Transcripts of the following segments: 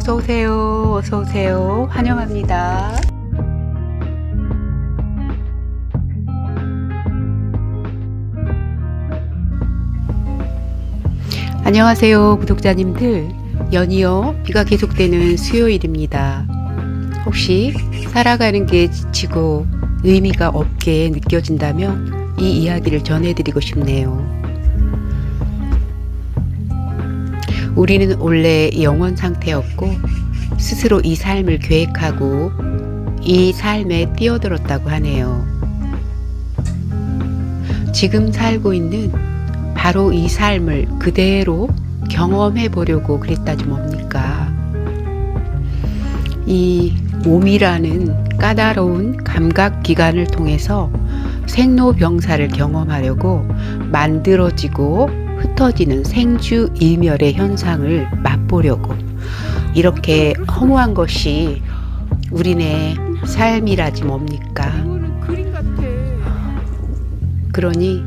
어서 오세요. 어서 오세요. 환영합니다. 안녕하세요, 구독자님들. 연이어 비가 계속되는 수요일입니다. 혹시 살아가는 게 지치고 의미가 없게 느껴진다면 이 이야기를 전해드리고 싶네요. 우리는 원래 영원 상태였고 스스로 이 삶을 계획하고 이 삶에 뛰어들었다고 하네요. 지금 살고 있는 바로 이 삶을 그대로 경험해 보려고 그랬다지 뭡니까? 이 몸이라는 까다로운 감각 기관을 통해서 생로병사를 경험하려고 만들어지고 흩어지는 생주일멸의 현상을 맛보려고 이렇게 허무한 것이 우리네 삶이라지 뭡니까? 그러니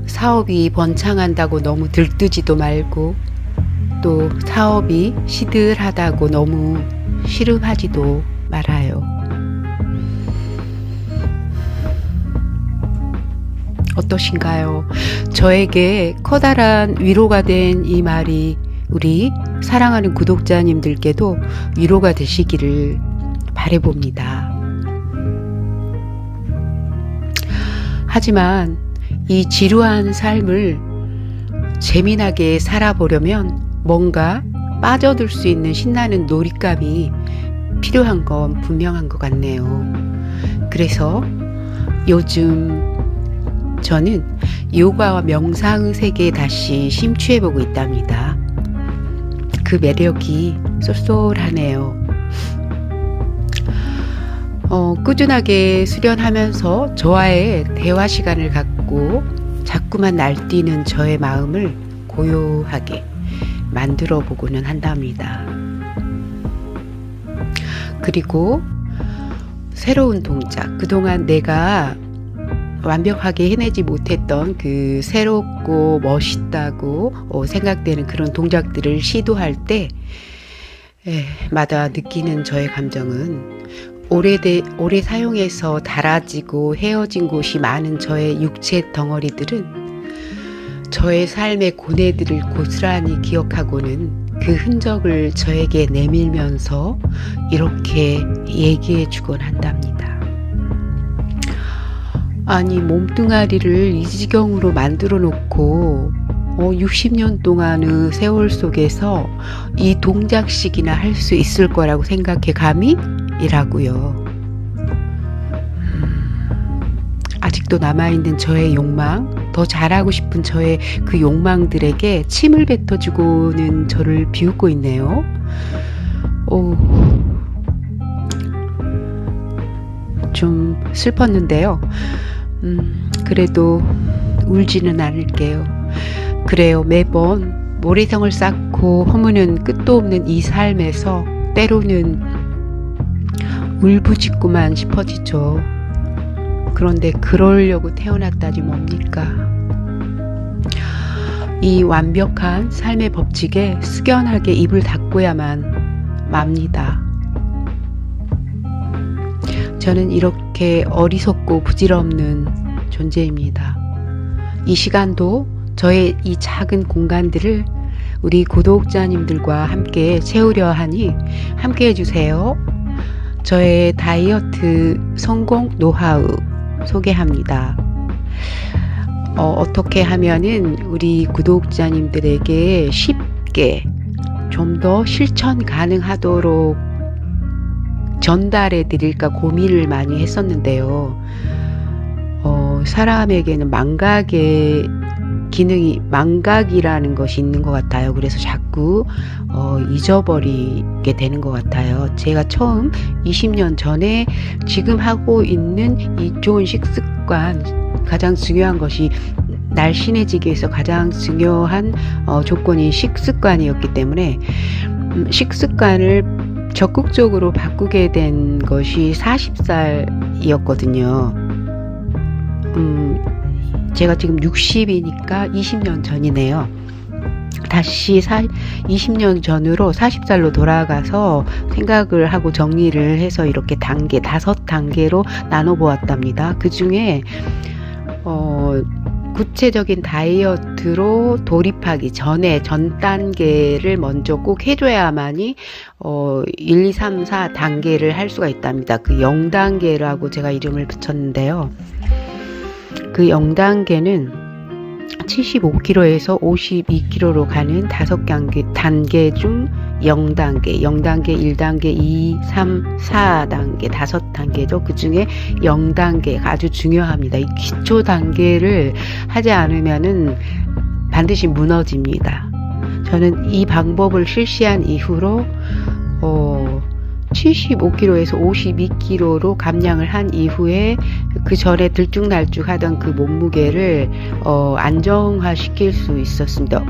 사업이 번창한다고 너무 들뜨지도 말고 또 사업이 시들하다고 너무 시름하지도 말아요. 어떠신가요? 저에게 커다란 위로가 된 이 말이 우리 사랑하는 구독자님들께도 위로가 되시기를 바라봅니다. 하지만 이 지루한 삶을 재미나게 살아보려면 뭔가 빠져들 수 있는 신나는 놀잇감이 필요한 건 분명한 것 같네요. 그래서 요즘 저는 요가와 명상의 세계에 다시 심취해보고 있답니다. 그 매력이 쏠쏠하네요. 꾸준하게 수련하면서 저와의 대화 시간을 갖고 자꾸만 날뛰는 저의 마음을 고요하게 만들어 보고는 한답니다. 그리고 새로운 동작, 그동안 내가 완벽하게 해내지 못했던 그 새롭고 멋있다고 생각되는 그런 동작들을 시도할 때마다 느끼는 저의 감정은 오래 사용해서 닳아지고 헤어진 곳이 많은 저의 육체 덩어리들은 저의 삶의 고뇌들을 고스란히 기억하고는 그 흔적을 저에게 내밀면서 이렇게 얘기해 주곤 한답니다. 아니, 몸뚱아리를 이 지경으로 만들어 놓고 60년 동안의 세월 속에서 이 동작씩이나 할 수 있을 거라고 생각해 감히? 이라고요. 아직도 남아있는 저의 욕망, 더 잘하고 싶은 저의 그 욕망들에게 침을 뱉어주고는 저를 비웃고 있네요. 좀 슬펐는데요. 그래도 울지는 않을게요. 그래요, 매번 모래성을 쌓고 허무는 끝도 없는 이 삶에서 때로는 울부짖고만 싶어지죠. 그런데 그러려고 태어났다지 뭡니까? 이 완벽한 삶의 법칙에 숙연하게 입을 닫고야만 맙니다. 저는 이렇게 어리석고 부질없는 존재입니다. 이 시간도 저의 이 작은 공간들을 우리 구독자님들과 함께 채우려 하니 함께 해주세요. 저의 다이어트 성공 노하우 소개합니다. 어떻게 하면은 우리 구독자님들에게 쉽게 좀 더 실천 가능하도록 전달해 드릴까 고민을 많이 했었는데요. 사람에게는 망각의 기능이, 망각이라는 것이 있는 것 같아요. 그래서 자꾸 잊어버리게 되는 것 같아요. 제가 처음 20년 전에 지금 하고 있는 이 좋은 식습관, 가장 중요한 것이 날씬해지기 위해서 가장 중요한 조건이 식습관이었기 때문에 식습관을 적극적으로 바꾸게 된 것이 40살이었거든요. 제가 지금 60이니까 20년 전이네요. 다시 20년 전으로 40살로 돌아가서 생각을 하고 정리를 해서 이렇게 5단계로 나눠 보았답니다. 그 중에 구체적인 다이어트로 돌입하기 전에 전 단계를 먼저 꼭 해줘야만이 1, 2, 3, 4단계를 할 수가 있답니다. 그 0단계라고 제가 이름을 붙였는데요. 그 0단계는 75kg에서 52kg로 가는 5단계 중 0단계, 1단계, 2, 3, 4단계, 5단계죠. 그 중에 0단계가 아주 중요합니다. 이 기초 단계를 하지 않으면은 반드시 무너집니다. 저는 이 방법을 실시한 이후로 75kg에서 52kg로 감량을 한 이후에 그 전에 들쭉날쭉 하던 그 몸무게를 안정화시킬 수 있었습니다.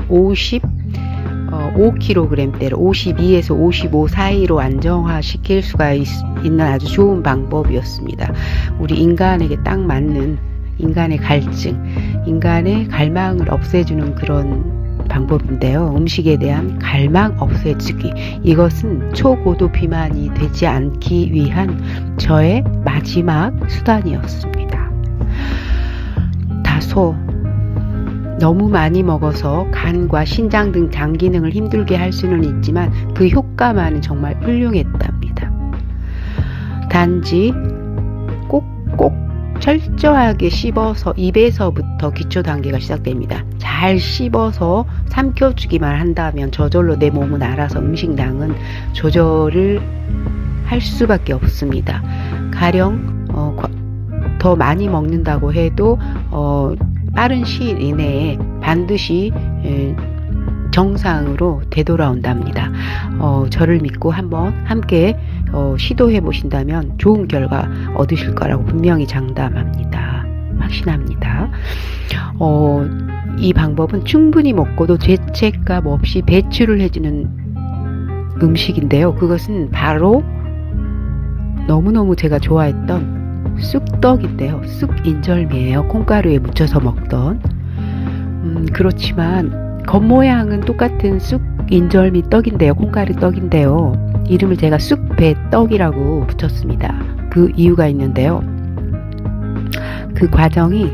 5kg대로 52에서 55 사이로 안정화시킬 수가 있는 아주 좋은 방법이었습니다. 우리 인간에게 딱 맞는 인간의 갈증, 인간의 갈망을 없애주는 그런 방법인데요. 음식에 대한 갈망 없애주기. 이것은 초고도 비만이 되지 않기 위한 저의 마지막 수단이었습니다. 다소 너무 많이 먹어서 간과 신장 등 장 기능을 힘들게 할 수는 있지만 그 효과만은 정말 훌륭했답니다. 단지 꼭꼭 철저하게 씹어서 입에서부터 기초 단계가 시작됩니다. 잘 씹어서 삼켜주기만 한다면 저절로 내 몸은 알아서 음식량은 조절을 할 수밖에 없습니다. 가령 더 많이 먹는다고 해도 빠른 시일 이내에 반드시 정상으로 되돌아온답니다. 저를 믿고 한번 함께 시도해 보신다면 좋은 결과 얻으실 거라고 분명히 장담합니다. 확신합니다. 이 방법은 충분히 먹고도 죄책감 없이 배출을 해주는 음식인데요. 그것은 바로 너무너무 제가 좋아했던 쑥떡인데요. 쑥인절미예요. 콩가루에 묻혀서 먹던. 그렇지만 겉모양은 똑같은 쑥인절미 떡인데요. 콩가루 떡인데요. 이름을 제가 쑥배떡이라고 붙였습니다. 그 이유가 있는데요. 그 과정이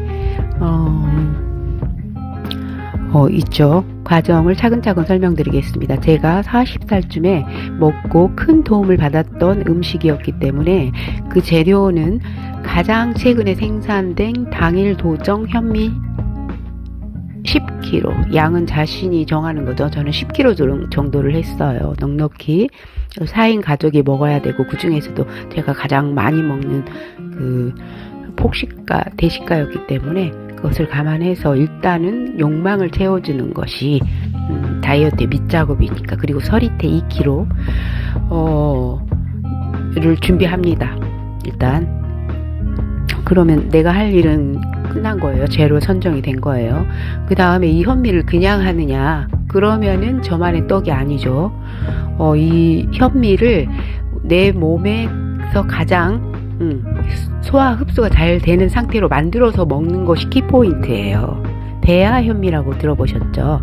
있죠. 과정을 차근차근 설명드리겠습니다. 제가 40살쯤에 먹고 큰 도움을 받았던 음식이었기 때문에 그 재료는 가장 최근에 생산된 당일 도정 현미 10kg, 양은 자신이 정하는 거죠. 저는 10kg 정도를 했어요. 넉넉히 4인 가족이 먹어야 되고, 그 중에서도 제가 가장 많이 먹는 그 폭식가, 대식가였기 때문에 그것을 감안해서 일단은 욕망을 채워주는 것이 다이어트의 밑작업이니까. 그리고 서리태 2kg 를 준비합니다. 일단 그러면 내가 할 일은 끝난 거예요. 재료 선정이 된 거예요. 그 다음에 이 현미를 그냥 하느냐, 그러면은 저만의 떡이 아니죠. 이 현미를 내 몸에서 가장 소화 흡수가 잘 되는 상태로 만들어서 먹는 것이 키포인트예요. 배아 현미라고 들어보셨죠?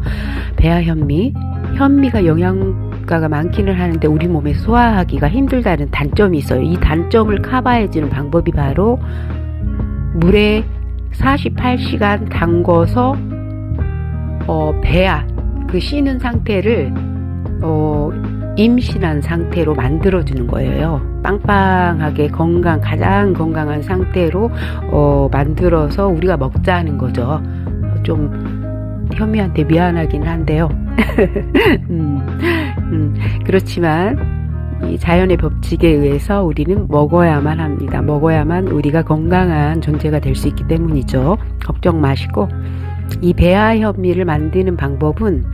배아 현미. 현미가 영양가가 많기는 하는데 우리 몸에서 소화하기가 힘들다는 단점이 있어요. 이 단점을 커버해주는 방법이 바로 물에 48시간 담궈서 배아, 그 씻는 상태를 임신한 상태로 만들어주는 거예요. 빵빵하게 가장 건강한 상태로 만들어서 우리가 먹자는 거죠. 좀 현미한테 미안하긴 한데요. 그렇지만 이 자연의 법칙에 의해서 우리는 먹어야만 합니다. 먹어야만 우리가 건강한 존재가 될 수 있기 때문이죠. 걱정 마시고, 이 배아 현미를 만드는 방법은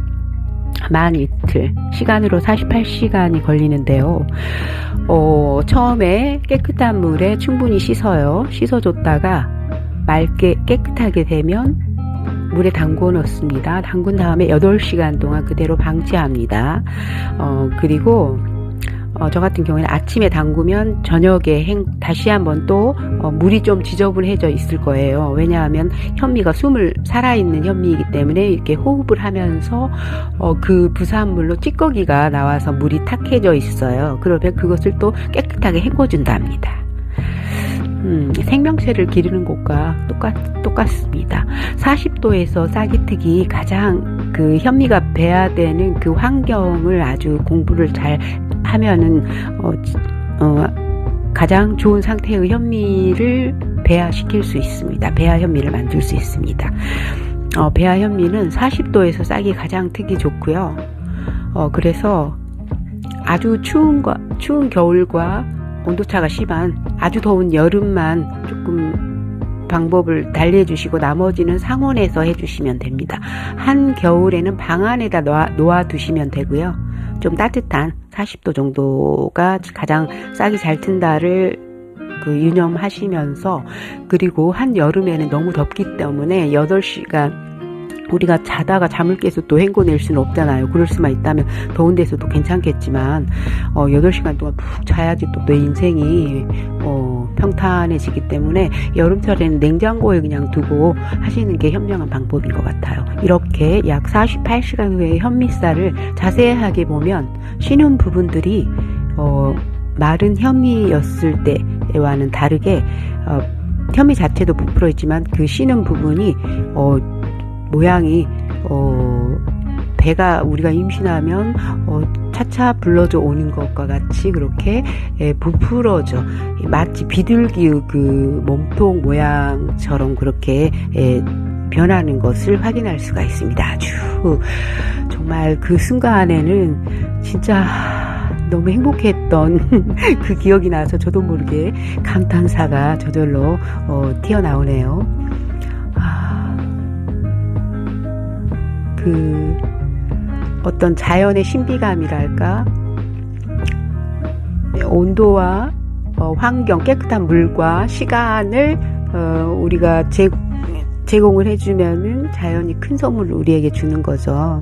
만 이틀, 시간으로 48시간이 걸리는데요. 처음에 깨끗한 물에 충분히 씻어요. 씻어줬다가 맑게 깨끗하게 되면 물에 담궈 놓습니다. 담근 다음에 8시간 동안 그대로 방치합니다. 그리고 저 같은 경우에는 아침에 담그면 저녁에 다시 한번 또 물이 좀 지저분해져 있을 거예요. 왜냐하면 현미가 살아있는 현미이기 때문에 이렇게 호흡을 하면서 그 부산물로 찌꺼기가 나와서 물이 탁해져 있어요. 그러면 그것을 또 깨끗하게 헹궈준다 합니다. 생명체를 기르는 것과 똑같습니다. 40도에서 쌀이 트기 가장 그 현미가 배아되는 그 환경을 아주 공부를 잘 하면은 가장 좋은 상태의 현미를 배아시킬 수 있습니다. 배아 현미를 만들 수 있습니다. 배아 현미는 40도에서 쌀이 가장 트기 좋고요. 그래서 아주 추운 겨울과 온도차가 심한 아주 더운 여름만 조금 방법을 달리 해주시고 나머지는 상온에서 해주시면 됩니다. 한겨울에는 방 안에다 놓아두시면 되고요. 좀 따뜻한 40도 정도가 가장 쌀이 잘 튼다를 유념하시면서, 그리고 한여름에는 너무 덥기 때문에 8시간 우리가 자다가 잠을 깨서 또 헹궈낼 수는 없잖아요. 그럴 수만 있다면 더운 데서도 괜찮겠지만 8시간 동안 푹 자야지 또 내 인생이 평탄해지기 때문에 여름철에는 냉장고에 그냥 두고 하시는 게 현명한 방법인 것 같아요. 이렇게 약 48시간 후에 현미쌀을 자세하게 보면 쉬는 부분들이 마른 현미였을 때와는 다르게 현미 자체도 부풀어 있지만 그 쉬는 부분이 모양이 배가 우리가 임신하면 차차 불러져 오는 것과 같이 그렇게 부풀어져 마치 비둘기의 그 몸통 모양처럼 그렇게 변하는 것을 확인할 수가 있습니다. 아주 정말 그 순간에는 진짜 너무 행복했던 그 기억이 나서 저도 모르게 감탄사가 저절로 튀어나오네요. 어떤 자연의 신비감이랄까, 온도와 환경, 깨끗한 물과 시간을 우리가 제공을 해주면은 자연이 큰 선물을 우리에게 주는 거죠.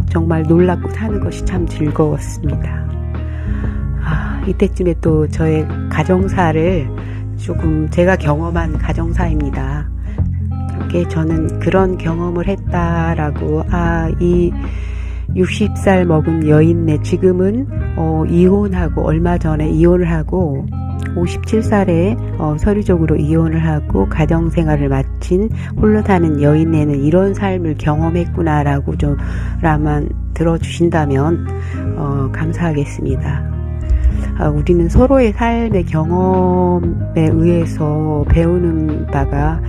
정말 놀랍고 사는 것이 참 즐거웠습니다. 이때쯤에 또 저의 가정사를 조금 제가 경험한 가정사입니다. 저는 그런 경험을 했다라고, 이 60살 먹은 여인네, 지금은 이혼하고 얼마 전에 이혼을 하고 57살에 서류적으로 이혼을 하고 가정생활을 마친 홀로 사는 여인네는 이런 삶을 경험했구나라고 좀 라만 들어주신다면 감사하겠습니다. 우리는 서로의 삶의 경험에 의해서 배우는 바가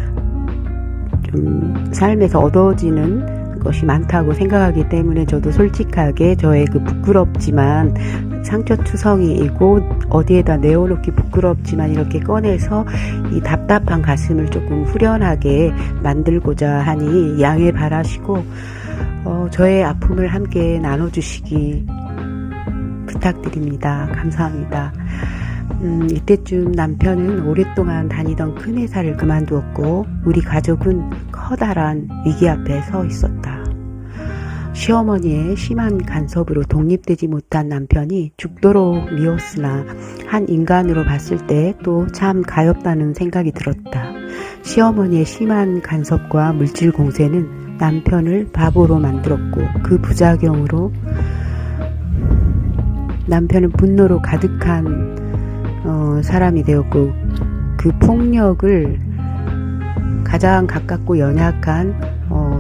삶에서 얻어지는 것이 많다고 생각하기 때문에 저도 솔직하게 저의 그 부끄럽지만 상처투성이이고 어디에다 내어놓기 부끄럽지만 이렇게 꺼내서 이 답답한 가슴을 조금 후련하게 만들고자 하니 양해 바라시고 저의 아픔을 함께 나눠주시기 부탁드립니다. 감사합니다. 이때쯤 남편은 오랫동안 다니던 큰 회사를 그만두었고 우리 가족은 커다란 위기 앞에 서 있었다. 시어머니의 심한 간섭으로 독립되지 못한 남편이 죽도록 미웠으나 한 인간으로 봤을 때 또 참 가엾다는 생각이 들었다. 시어머니의 심한 간섭과 물질 공세는 남편을 바보로 만들었고 그 부작용으로 남편은 분노로 가득한 사람이 되었고 그 폭력을 가장 가깝고 연약한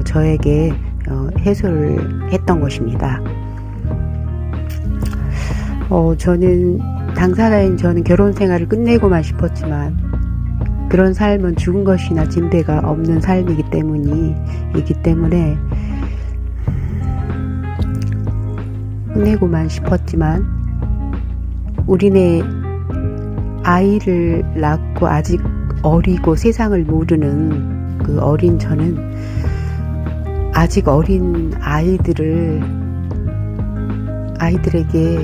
저에게 해소를 했던 것입니다. 저는 당사자인 저는 결혼 생활을 끝내고만 싶었지만 그런 삶은 죽은 것이나 진배가 없는 삶이기 때문에 끝내고만 싶었지만 우리네 아이를 낳고 아직 어리고 세상을 모르는 그 어린 저는 아직 어린 아이들에게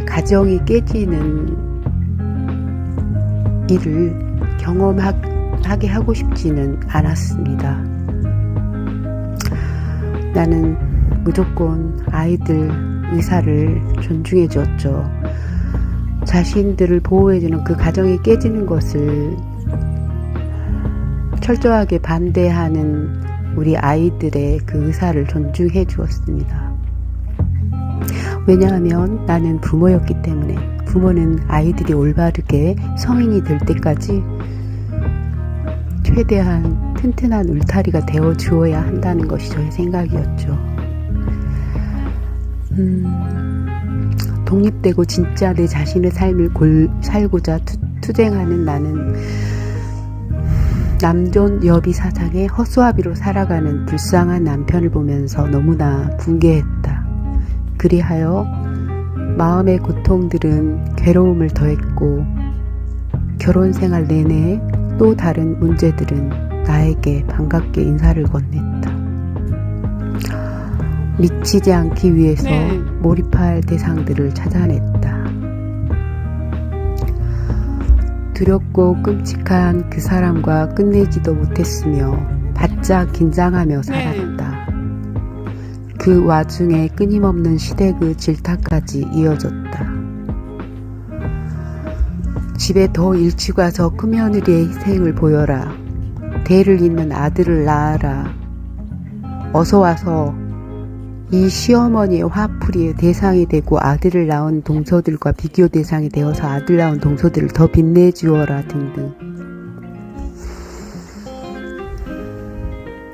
가정이 깨지는 일을 경험하게 하고 싶지는 않았습니다. 나는 무조건 아이들 의사를 존중해 주었죠. 자신들을 보호해주는 그 가정이 깨지는 것을 철저하게 반대하는 우리 아이들의 그 의사를 존중해 주었습니다. 왜냐하면 나는 부모였기 때문에. 부모는 아이들이 올바르게 성인이 될 때까지 최대한 튼튼한 울타리가 되어 주어야 한다는 것이 저의 생각이었죠. 독립되고 진짜 내 자신의 삶을 살고자 투쟁하는 나는 남존 여비 사상의 허수아비로 살아가는 불쌍한 남편을 보면서 너무나 붕괴했다. 그리하여 마음의 고통들은 괴로움을 더했고 결혼 생활 내내 또 다른 문제들은 나에게 반갑게 인사를 건넸다. 미치지 않기 위해서 몰입할 대상들을 찾아냈다. 두렵고 끔찍한 그 사람과 끝내지도 못했으며 바짝 긴장하며 살았다. 그 와중에 끊임없는 시댁의 질타까지 이어졌다. 집에 더 일찍 와서 큰며느리의 희생을 보여라. 대를 잇는 아들을 낳아라. 어서 와서 이 시어머니의 화풀이의 대상이 되고 아들을 낳은 동서들과 비교 대상이 되어서 아들 낳은 동서들을 더 빛내주어라 등등.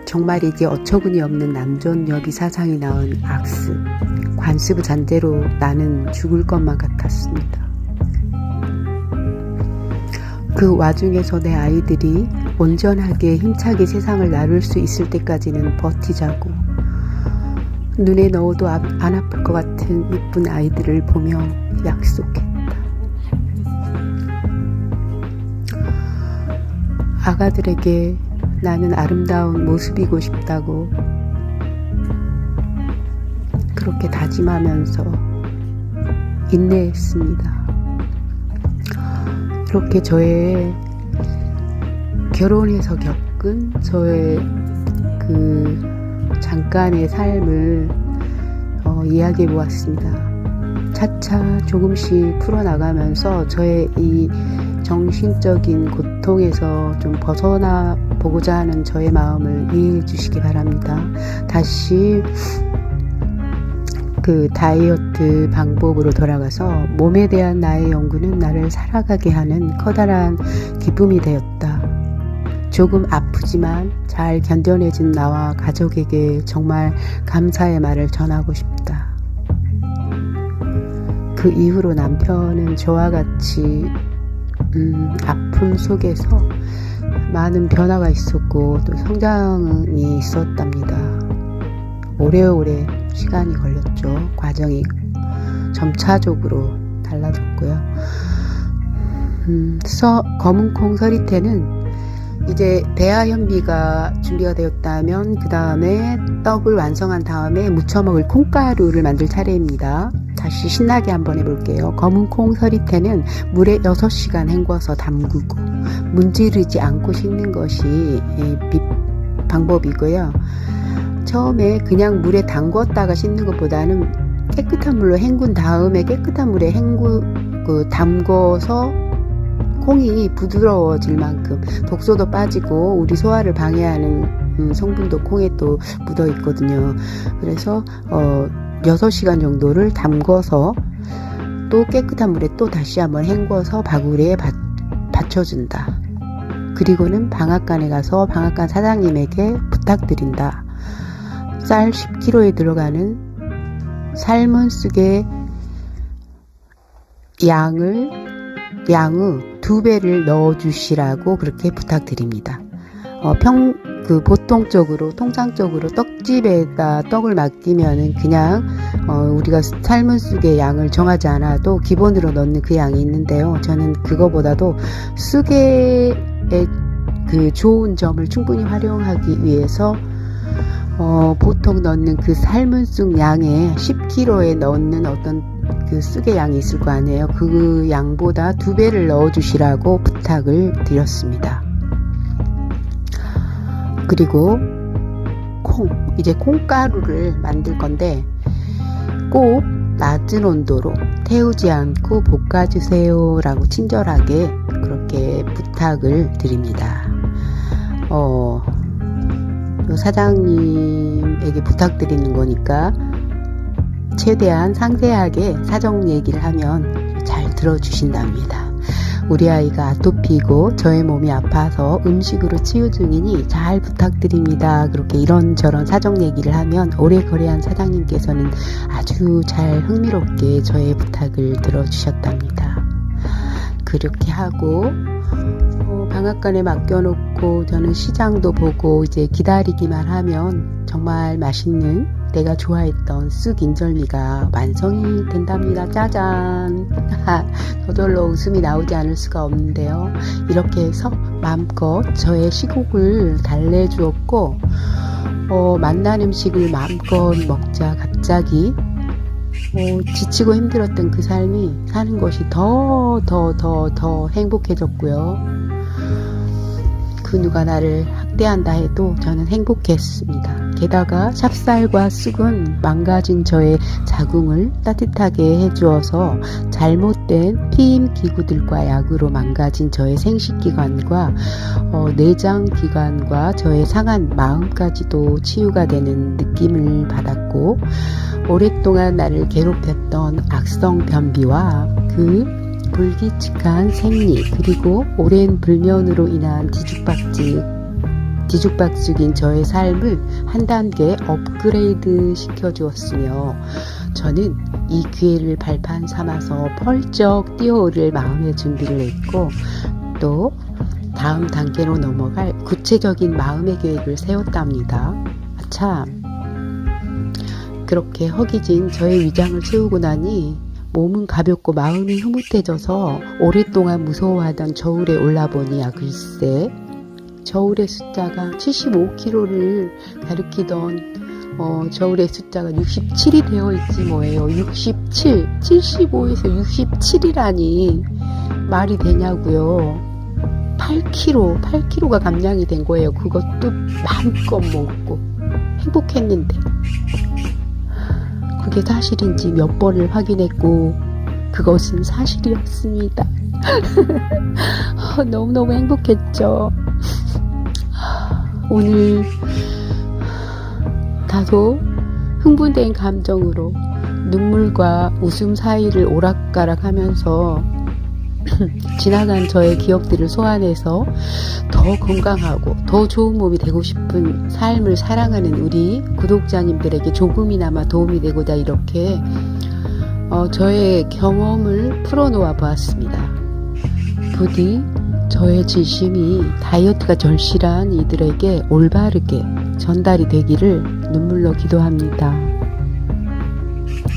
정말이지 어처구니 없는 남존 여비 사상이 낳은 악습, 관습의 잔재로 나는 죽을 것만 같았습니다. 그 와중에서 내 아이들이 온전하게 힘차게 세상을 나눌 수 있을 때까지는 버티자고, 눈에 넣어도 안 아플 것 같은 이쁜 아이들을 보며 약속했다. 아가들에게 나는 아름다운 모습이고 싶다고 그렇게 다짐하면서 인내했습니다. 이렇게 저의 결혼해서 겪은 저의 그 잠깐의 삶을 이야기해 보았습니다. 차차 조금씩 풀어나가면서 저의 이 정신적인 고통에서 좀 벗어나 보고자 하는 저의 마음을 이해해 주시기 바랍니다. 다시 그 다이어트 방법으로 돌아가서 몸에 대한 나의 연구는 나를 살아가게 하는 커다란 기쁨이 되었다. 조금 아프지만 잘 견뎌내준 나와 가족에게 정말 감사의 말을 전하고 싶다. 그 이후로 남편은 저와 같이 아픔 속에서 많은 변화가 있었고 또 성장이 있었답니다. 오래오래 시간이 걸렸죠. 과정이 점차적으로 달라졌고요. 검은콩 서리태는 이제 배아 현미가 준비가 되었다면 그 다음에 떡을 완성한 다음에 무쳐 먹을 콩가루를 만들 차례입니다. 다시 신나게 한번 해볼게요. 검은콩 서리태는 물에 6시간 헹궈서 담그고 문지르지 않고 씻는 것이 방법이고요. 처음에 그냥 물에 담궜다가 씻는 것보다는 깨끗한 물로 헹군 다음에 깨끗한 물에 담궈서 콩이 부드러워질 만큼 독소도 빠지고 우리 소화를 방해하는 성분도 콩에 또 묻어 있거든요. 그래서 6시간 정도를 담궈서 또 깨끗한 물에 또 다시 한번 헹궈서 바구리에 받쳐준다. 그리고는 방앗간에 가서 방앗간 사장님에게 부탁드린다. 쌀 10kg에 들어가는 삶은 쑥의 양의 2배를 넣어주시라고 그렇게 부탁드립니다. 보통적으로 통상적으로 떡집에다 떡을 맡기면은 그냥 우리가 삶은 쑥의 양을 정하지 않아도 기본으로 넣는 그 양이 있는데요. 저는 그거보다도 쑥의 그 좋은 점을 충분히 활용하기 위해서 보통 넣는 그 삶은 쑥 양에 10kg에 넣는 어떤 그 쑥의 양이 있을 거 아니에요. 그 양보다 2배를 넣어주시라고 부탁을 드렸습니다. 그리고 이제 콩가루를 만들 건데 꼭 낮은 온도로 태우지 않고 볶아주세요 라고 친절하게 그렇게 부탁을 드립니다. 요 사장님에게 부탁드리는 거니까 최대한 상세하게 사정 얘기를 하면 잘 들어주신답니다. 우리 아이가 아토피고 저의 몸이 아파서 음식으로 치유 중이니 잘 부탁드립니다. 그렇게 이런저런 사정 얘기를 하면 오래 거래한 사장님께서는 아주 잘 흥미롭게 저의 부탁을 들어주셨답니다. 그렇게 하고 방앗간에 맡겨놓고 저는 시장도 보고 이제 기다리기만 하면 정말 맛있는 내가 좋아했던 쑥 인절미가 완성이 된답니다. 짜잔. 저절로 웃음이 나오지 않을 수가 없는데요. 이렇게 해서 마음껏 저의 시국을 달래주었고 맛난 음식을 마음껏 먹자 갑자기 지치고 힘들었던 그 삶이 사는 것이 더 행복해졌고요. 그 누가 나를 학대한다 해도 저는 행복했습니다. 게다가 찹쌀과 쑥은 망가진 저의 자궁을 따뜻하게 해주어서 잘못된 피임 기구들과 약으로 망가진 저의 생식기관과 내장기관과 저의 상한 마음까지도 치유가 되는 느낌을 받았고, 오랫동안 나를 괴롭혔던 악성 변비와 그 불규칙한 생리, 그리고 오랜 불면으로 인한 뒤죽박죽인 저의 삶을 한 단계 업그레이드 시켜주었으며, 저는 이 기회를 발판 삼아서 펄쩍 뛰어오를 마음의 준비를 했고, 또 다음 단계로 넘어갈 구체적인 마음의 계획을 세웠답니다. 참, 그렇게 허기진 저의 위장을 채우고 나니 몸은 가볍고 마음이 흐뭇해져서 오랫동안 무서워하던 저울에 올라보니야 글쎄, 저울의 숫자가 75kg를 가리키던 저울의 숫자가 67이 되어 있지 뭐예요. 67, 75에서 67이라니 말이 되냐고요. 8kg가 감량이 된 거예요. 그것도 마음껏 먹고 행복했는데, 그게 사실인지 몇 번을 확인했고 그것은 사실이었습니다. 너무너무 행복했죠. 오늘 다소 흥분된 감정으로 눈물과 웃음 사이를 오락가락 하면서 지나간 저의 기억들을 소환해서 더 건강하고 더 좋은 몸이 되고 싶은 삶을 사랑하는 우리 구독자님들에게 조금이나마 도움이 되고자 이렇게 저의 경험을 풀어놓아 보았습니다. 부디 저의 진심이 다이어트가 절실한 이들에게 올바르게 전달이 되기를 눈물로 기도합니다.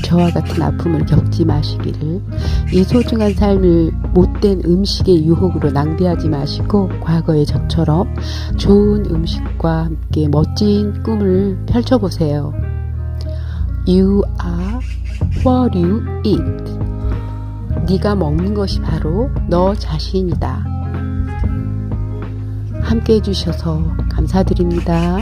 저와 같은 아픔을 겪지 마시기를, 이 소중한 삶을 못된 음식의 유혹으로 낭비하지 마시고 과거의 저처럼 좋은 음식과 함께 멋진 꿈을 펼쳐보세요. You are what you eat. 네가 먹는 것이 바로 너 자신이다. 함께 해주셔서 감사드립니다.